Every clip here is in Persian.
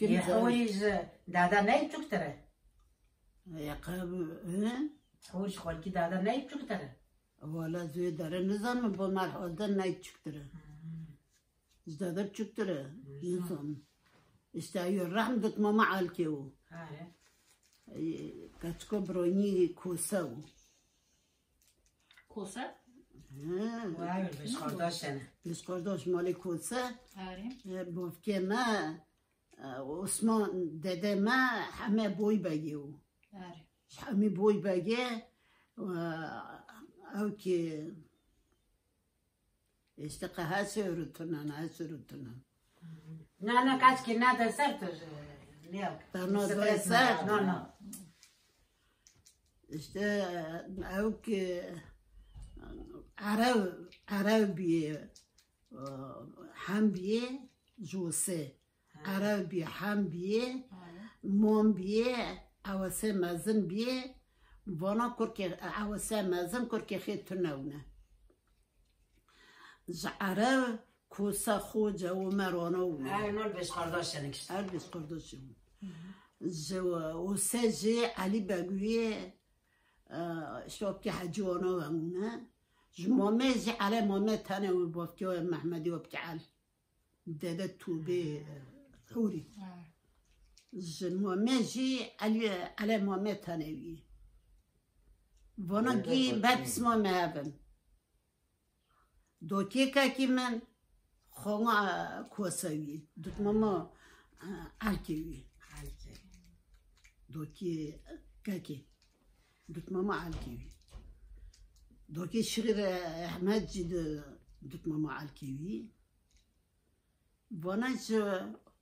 یه خوریش دادا نیب چکتره یقاب خوریش خالکی دادا نیب چکتره والا زوی داره نظام با مرحاضر نیب چکتره دادا چکتره نظام استایو رحم دت ماما عالکیو کچکو برونی کوسه و کوسه؟ وای بشخورداشتنه بشخورداش مالی کوسه بفکه ما عثمان داده ما همه بوی بگیو همه بوی بگی او که اشتقه هسه روتونن نه کاش که نه در سر تو نه در سر نه işte او که عرب بیه هم بیه جوسه عرب بیه هم بیه مام بیه عواسه مزن بیه وانا کرکه عواسه مزن کرکه خیلی تنونه عرب کوسه خوجه و مرانونه نول بشخورداشتنه کشت بشخورداشتنه و سجی علی بگویه شوب که حجوانا و مونه جمامه زی علی مامه تنه و بافتی و محمدی و بکعل داده توبه حوری جمامه زی علی مامه تنه وی وانا گی بپس مامه هبن دوکی که من خوانا کوسوی دوت ماما علکوی دوکی که دوت ماما عالكيوي دوكي شغل احمد جد دوت ماما عالكيوي وانا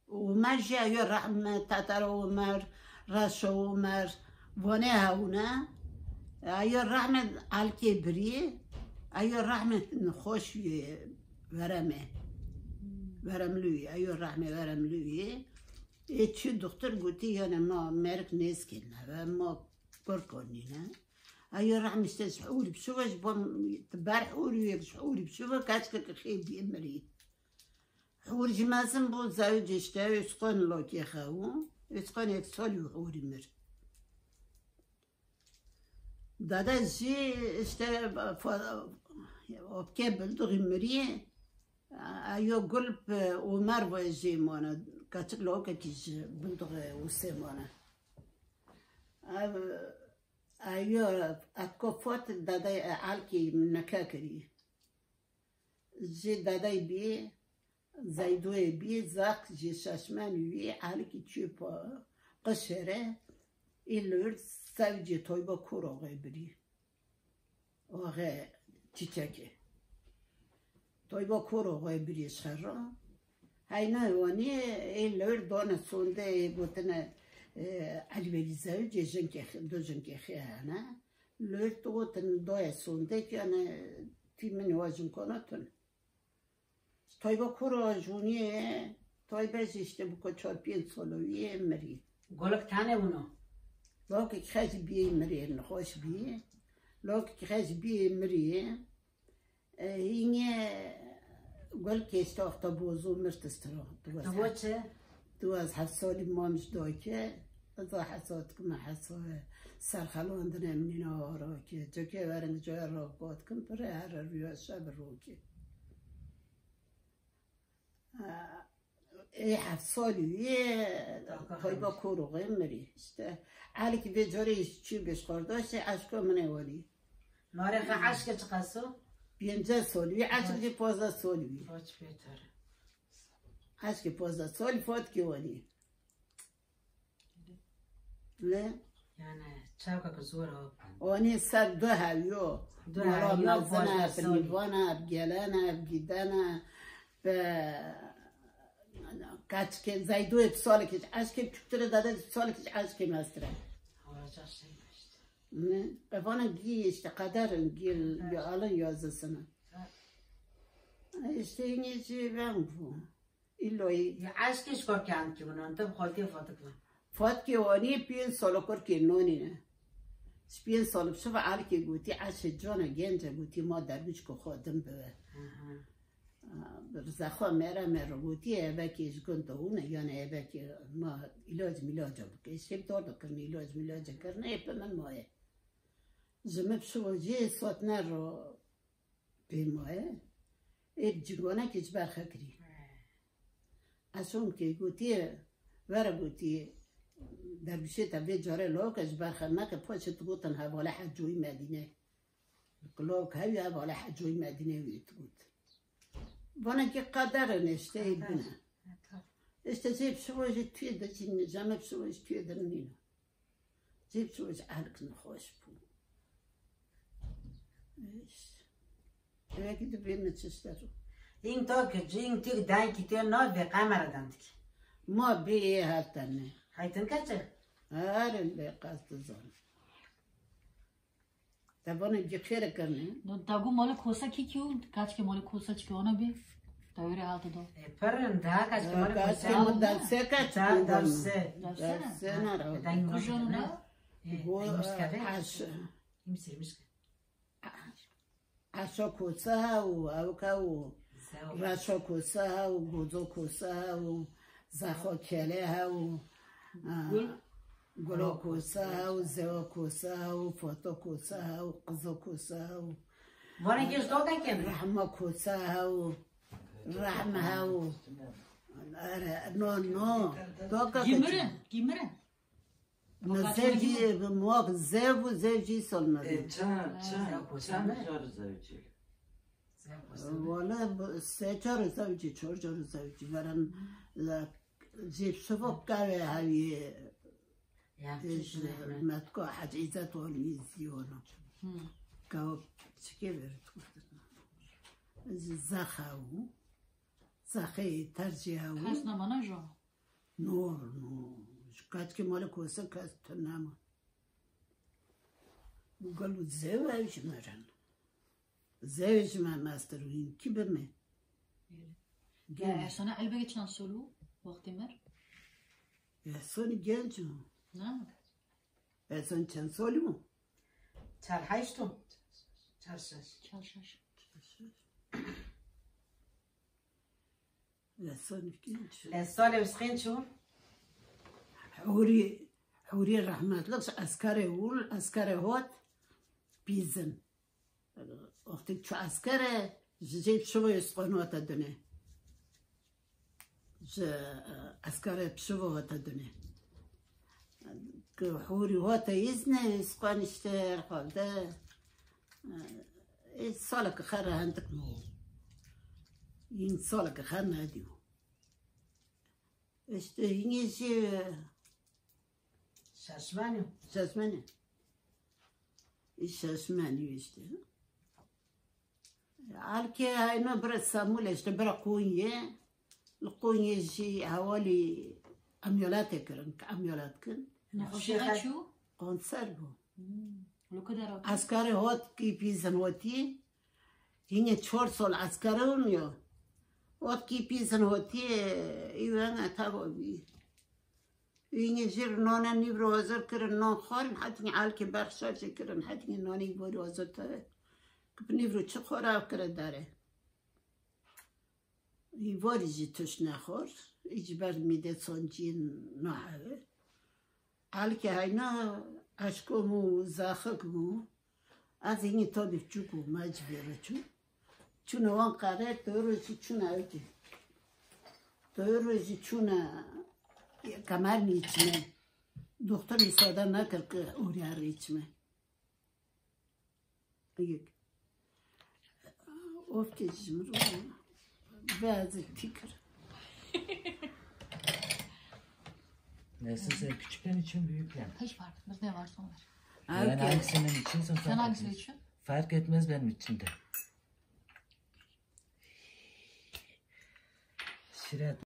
عمر جا يا رحمة تاتر عمر رشا عمر وانا هونه يا رحمة عالكي بري يا رحمة نخوش ورملوي يا رحمة ورملوي چه دختر گوتی یعنی ما مرک نیست کنه و ما کار کنی نه ایا رحم استش حوری بشوش بام تبار حوری حوری بشوش کاش که خیلی بیمری حوری جمازم بود زاویه جشته اسقان لاکی خواهم اسقان یک سالی حوری مر دادا زی işte obke bildği meri ayo gulp Ömer ve Zimana kaçık loka kiz bildği Usemana ayo atkofat dada alki nakakri zi dada bi zaydoy bi zak ji şaşman wi alki çupa qşere illur savcı toyba kuroğe biri oğe çiçeki toyba kuroğe biri şarra hayna wani illur dona sonde gotene الولی زوجی جنگی دو جنگی خیانه لوت دوتن دوی سونده که نه تیمن واجن کناتون توی با کورا جونیه توی بزیشته بکو 4-5 سالویه مری گلک تنه اونو لاکی خیلی بیه مری نخوش بیه لاکی خیلی بیه مری اینه گل که استاخته بوزو مرت استراح تو چه؟ تو از 7 سالی مامش داکه از حسات کم حسای سرخلوان دنمین آرا که جاکه ورنگ جای را باد کم پره هر روی شب رو که ای 7 سالیه پای با کوروغه مری علی که به جاریش چی بشکار داشته عشقا منه والی نارخ عشق چه قصو؟ 15 سالی عشق که 15 سالی باچ بهتره عشق 15 سالی فات که والی نه؟ یعنی چاوکا که زور ها آنی سر دو هاویو مرا مزنه بلیوانه بگلانه بگیدانه kaç kez zaydo hep sağlık hiç aşk hep Türkleri dada sağlık hiç aşk mestre. Ne? Bana giy işte kadarın gel ya alın yazısını. İşte İngilizce ben bu. İlloy. Ya aşk iş korkan ki bunu antam xalti fatıkla. Fatki oni pin solo korki noni ne. Pin solo şufa alki guti aşk cana gence guti ma derviş ko khadim be. زخوا میره گوتی ایبکیش گندونه یعنی ایبکی ما علاج میلاج بکه شب دارد کرنی علاج میلاج کرنه ایپ من ماه زمه بسوجی ساتنه رو به ماه ایپ جگانه کش برخه کری اصلا که گوتی وره گوتی در بشه تبدیل جاره لاکش برخه نکه پاشت گوتن حواله حجوی مدینه لاک هایی حواله حجوی مدینه وید گوت bana ki kadar işte ibne. İşte zep savaşı tüyde cinni canıp savaşı tüyde nino. Zep savaşı arkın hoş bu. İşte. Evet gidip bir neçişler. این تا که این تیک دای کی تو نه به کامرا دانdik. Ma bir hatane. Haytın kaçı? Arın be kastı zon. Da bana cekere karne. Dagu mole khosa ki kyun kaç ke mole khosa çıkıyor ona bir tavire altı do. Pırın daha kaç ki bana Kaç koysa. mudda seka Derse. derse nara. Dayın Kujonu ne? da Bu Muskafe. aş İmsirmiş. aşo kusa u avka u راشو کوسه و گوزو کوسه و زخو کله و گلو کوسه و زو کوسه و فوتو کوسه و قزو کوسه و Bana geç doğru ki. رحمه کوسه و رحمه و نو دوکا gimre. نزوجی موق زوجی سلمه والا سه چهار زوجی چهار زوجی برن جیب سبب کاره هایی متکو حجیزت و میزیونو که چکه برد زخاو زخی ترجیح هاو Kaç namana jo. نور کات که مال کوسه کات تنما گلو زو هایش مرن زوج من مستروین کی به من Ya sana elbe geçen solu vakti mer. احسان گنجو Ne? احسان چند سالی مو Çar hayştum. Çar şaş. Çalışır. احسان گنجو سال بسخین چون؟ حوری رحمت لکش اسکر هات بیزن وقتی چو اسکر جیب شو اسقانوات دونه اسکر بشو هات دونه که حوری هات ایزنه اسقانشتر خالده این سالک خره هندک مو این سالک خره ندیو işte İngilizce Şaşmanım. şaşmanı şaşmanı işte Alke aynı bir Samul işte bir Konya جي حوالي أميولات كرن كأميولات كن Nakhoşi kaçu. konser bu Lo kadar. askeri hot ki pizan hoti yine 4 سال askeri olmuyor hot ki pizan hoti İvan tabi yine jir nona nibro hazır kırın non kharın hatin alke bakşar kırın hatin noni boru hazır tabi nibro çıkora kırın dare یواریزی توش نخور ایجبر میده سانجین نهاره حال که اینا اشکمو زخکمو از اینی تا بچوکو مجبوره چون وان قره دوروزی چون اوکی دوروزی چون کمر نیچمه دختر ایساده نکر که اوریار ایچمه یک افتی جمرو bazı fikir. Neyse sen küçükler için büyükler. Hiç fark etmez ne varsa onlar. Yani hangisinin içinse Sen fark hangisini etmez. için? Fark etmez benim için de. Şiret.